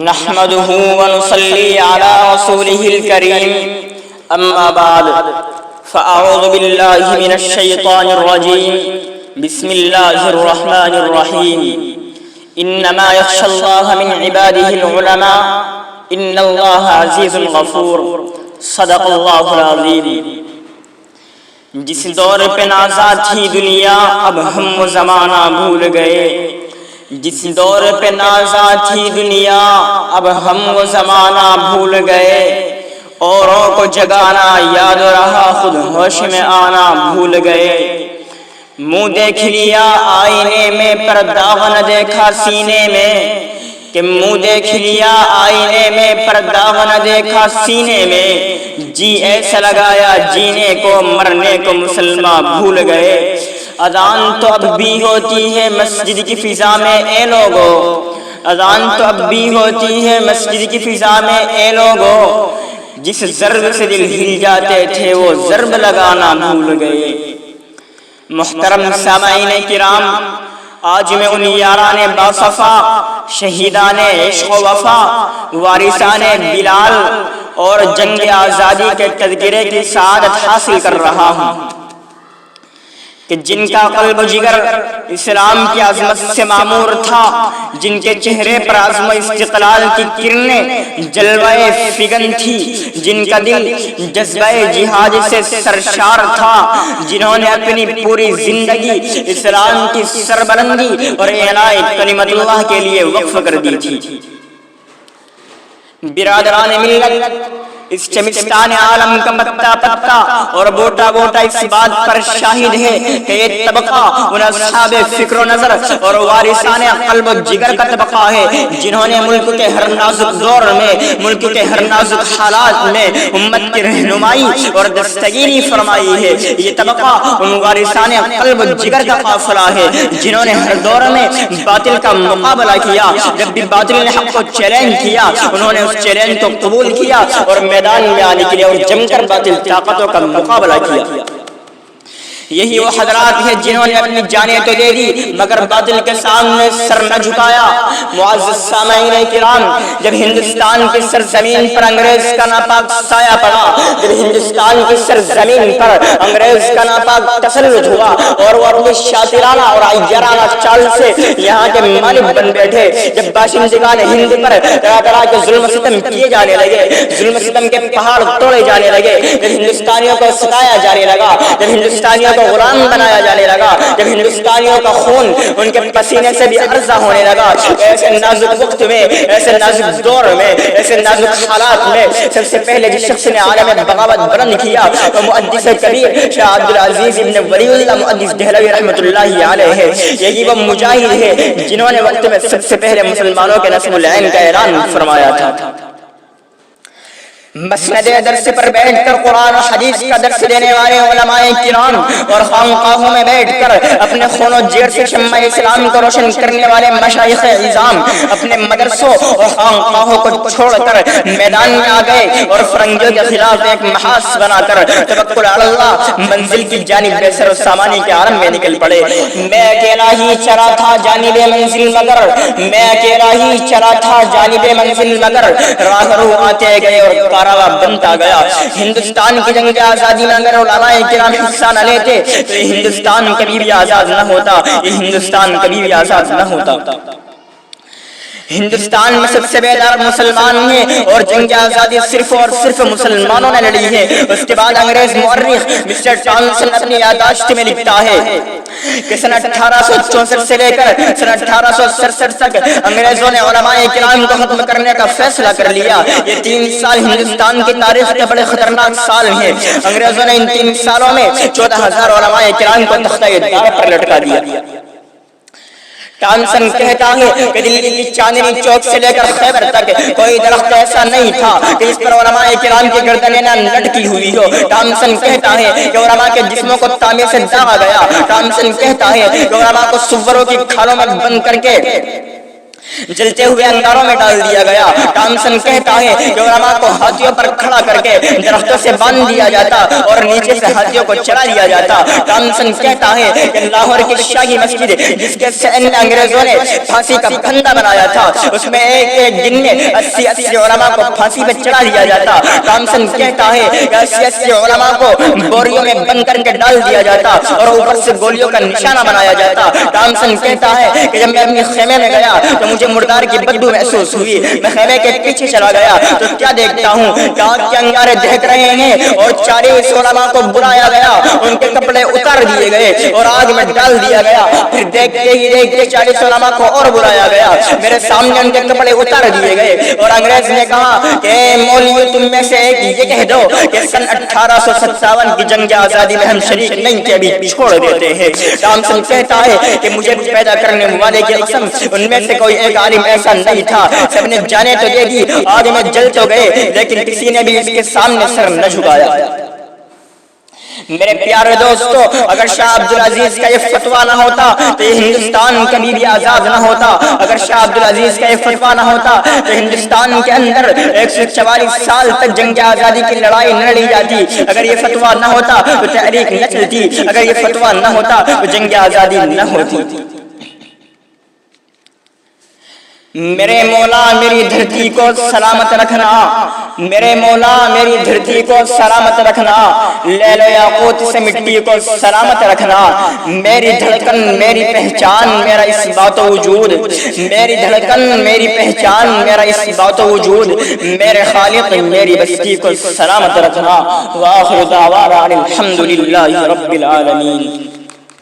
نحمده ونصلي على رسوله الكريم أما بعد فأعوذ بالله من الشيطان الرجيم بسم الله الرحمن الرحيم إنما يخشى الله من عباده العلماء إن الله عزيز غفور صدق الله العظيم۔ جس دور پہ نازا تھی دنیا اب ہم وہ زمانہ بھول گئے، جس دور پہ نازا تھی دنیا اب ہم وہ زمانہ بھول گئے، اوروں کو جگانا یاد رہا خود ہوش میں آنا بھول گئے۔ منہ دیکھ لیا آئینے میں پر داغ نہ دیکھا سینے میں، کہ منہ دیکھ لیا آئینے میں پر داغ نہ دیکھا سینے میں، جی ایسا لگایا جینے کو مرنے کو مسلمان بھول گئے۔ اذان تو اب بھی ہوتی ہے مسجد کی فضا میں اے لوگو، اذان تو اب بھی ہوتی ہے مسجد کی فضا میں اے لوگو، جس ضرب سے دل ہل جاتے تھے وہ ضرب لگانا بھول گئے۔ محترم سامعین کرام، آج میں ان یاران باصفا، شہیدان عشق و وفا، وارثان بلال اور جنگ آزادی کے تذکرے کی سعادت حاصل کر رہا ہوں کہ جن کا قلب و جگر اسلام کی عظمت سے معمور تھا، جن کے چہرے پر عزم و استقلال کی کرنیں جلوہ فگن تھی، جن کا دل جذبہ جہاد سے سرشار تھا، جنہوں نے اپنی پوری زندگی اسلام کی سربلندی اور اعلاء کلمت اللہ کے لیے وقف کر دی تھی۔ برادران ملت، اس چمستان عالم کا پتا پتا اور بوٹا بوٹا اس بات پر شاہد ہے کہ یہ طبقہ ان اصحاب فکر و نظر اور وارثان قلب و جگر کا طبقہ ہے جنہوں نے ملک کے ہر نازک دور میں، ملک کے ہر نازک حالات میں امت کی رہنمائی اور دستگیری فرمائی ہے۔ یہ طبقہ ان وارثان قلب و جگر کا قافلہ ہے جنہوں نے ہر دور میں باطل کا مقابلہ کیا، جب بھی باطل نے حق کو چیلنج کیا انہوں نے اس چیلنج کو قبول کیا اور میدان میں آنے کے لیے اور جم کر باطل طاقتوں کا مقابلہ کیا۔ یہی وہ حضرات ہیں جنہوں نے اپنی جانیں تو دے دی مگر باطل کے سامنے سر نہ جھکایا۔ معزز سامعین کرام، جب ہندوستان کی سرزمین پر انگریز کا ناپاک سایہ پڑا، جب ہندوستان کی سرزمین پر انگریز کا ناپاک تسلط ہوا اور وہ اپنی شاطرانہ اور عیارانہ چال سے یہاں کے مالک بن بیٹھے، جب باشندگان ہند پر طرح طرح کے ظلم و ستم کیے جانے لگے، ظلم و ستم کے پہاڑ توڑے جانے لگے، جب ہندوستانیوں کو ستایا جانے لگا، جب ہندوستانیوں کو غلام بنایا جانے لگا، جب ہندوستانیوں کا خون ان کے پسینے سے بھی ارزا ہونے لگا، ایسے نازک وقت میں، ایسے نازک دور میں، ایسے نازک حالات میں سب سے پہلے جس شخص نے عالم بغاوت بلند کیا وہ محدث کبیر شاہ عبدالعزیز ابن ولی اللہ محدث دہلوی رحمۃ اللہ علیہ ہے۔ یہی وہ مجاہد ہے جنہوں نے وقت میں سب سے پہلے مسلمانوں کے نصب العین کا اعلان فرمایا تھا۔ مسند درس پر بیٹھ کر قرآن و حدیث کا درس دینے والے علماء کرام اور خانقاہوں میں بیٹھ کر اپنے خون و جگر سے شمع اسلام کو روشن کرنے والے مشائخ عظام اپنے مدرسوں اور خانقاہوں کو چھوڑ کر میدان میں آ گئے اور فرنگیوں کے خلاف ایک محاذ بنا کر توکل علی اللہ منزل کی جانب بے سر و سامانی کے عالم میں نکل پڑے۔ میں اکیلا ہی چلا تھا جانب منزل مگر، میں اکیلا ہی چلا تھا جانب منزل مگر، راہ رو آتے گئے اور بنتا گیا۔ ہندوستان کی جنگ آزادی میں اگر علماء کرام حصہ نہ لیتے تو یہ ہندوستان کبھی بھی آزاد نہ ہوتا، یہ ہندوستان کبھی بھی آزاد نہ ہوتا۔ ہندوستان میں سب سے بیدار مسلمان ہیں اور جنگ آزادی صرف اور صرف مسلمانوں نے لڑی ہے۔ اس کے بعد انگریز مورخ مسٹر ٹامسن اپنی یادداشت میں لکھتا ہے کہ سن 1864 سے لے کر سن 1867 تک انگریزوں نے علماء کرام کو ختم کرنے کا فیصلہ کر لیا۔ یہ 3 سال ہندوستان کی تاریخ کے بڑے خطرناک سال ہیں۔ انگریزوں نے ان 3 سالوں میں 14,000 علماء کرام کو تختہ دار پر لٹکا دیا۔ ٹامسن کہتا ہے کہ دلی کی چاندنی چوک سے لے کر خیبر تک کوئی درخت ایسا نہیں تھا کہ اس پر علماء کرام کی گردنیں نہ لٹکی ہوئی ہو۔ ٹامسن کہتا ہے کہ علماء کے جسموں کو تانبے سے داغا گیا۔ ٹامسن کہتا ہے کہ علماء کو سوروں کی کھالوں میں بند کر کے جلتے ہوئے انگاروں میں ڈال دیا گیا۔ ٹامسن کہتا ہے کہ علماء کو ہاتھیوں پر کھڑا کر کے درختوں سے باندھ دیا جاتا اور نیچے سے ہاتھیوں کو چلا دیا جاتا۔ ٹامسن کہتا ہے کہ لاہور کی شاہی مسجد جس کے سین انگریزوں نے پھانسی کا پھندا بنایا تھا، اس میں ایک دن میں 80 علماء کو پھانسی پہ چڑھا دیا جاتا۔ ٹامسن کہتا ہے کہ 80 علماء کو بوریوں میں بند کر کے ڈال دیا جاتا اور اوپر سے گولیوں کا نشانہ بنایا جاتا۔ ٹامسن کہتا ہے کہ جب میں اپنے خیمے میں گیا تو مجھے مردار کی بدبو محسوس ہوئی۔ میں خیمے کے پیچھے چلا گیا تو کیا دیکھتا ہوں کہ آگ کے انگارے دہک رہے ہیں اور 40 علماء کو بلایا گیا، ان کے کپڑے اتار دیے گئے اور آگ میں ڈال دیا گیا۔ پھر دیکھتے ہی دیکھتے 40 علماء کو اور بلایا گیا، میرے سامنے ان کے کپڑے اتار دیے گئے اور انگریز نے کہا کہ مولوی تم میں سے ایک یہ کہہ دو کہ سن 1857 کی جنگ آزادی میں ہم شریک نہیں تھے، ابھی چھوڑ دیتے ہیں۔ ٹامسن کہتا ہے کہ مجھے پیدا کرنے والے کی قسم ان میں سے کوئی ایک عالم ایسا نہیں تھا، سب نے جانے تو دے دی، آگ میں جل تو گئے، لیکن کسی نے بھی اس کے سامنے سر نہ جھکایا۔ میرے پیارے دوستو، اگر شاہ عبدالعزیز کا یہ فتویٰ نہ ہوتا تو یہ ہندوستان کبھی بھی آزاد نہ ہوتا۔ اگر شاہ عبدالعزیز کا یہ فتویٰ نہ ہوتا تو ہندوستان کے اندر 144 سال تک جنگ آزادی کی لڑائی نہ لڑی جاتی۔ اگر یہ فتویٰ نہ ہوتا تو تحریک نہ چلتی۔ اگر یہ فتویٰ نہ ہوتا تو جنگ آزادی نہ ہوتی۔ میرے مولا میری دھرتی کو سلامت رکھنا، میرے مولا میری دھرتی کو سلامت رکھنا، لیل و یاقوت سے مٹی کو سلامت رکھنا۔ میری دھڑکن میری پہچان میرا اس بات و وجود، میری دھڑکن میری پہچان میرا اس بات و وجود، میرے خالق میری بستی کو سلامت رکھنا۔ وآخر دعوانا الحمدللہ رب العالمین۔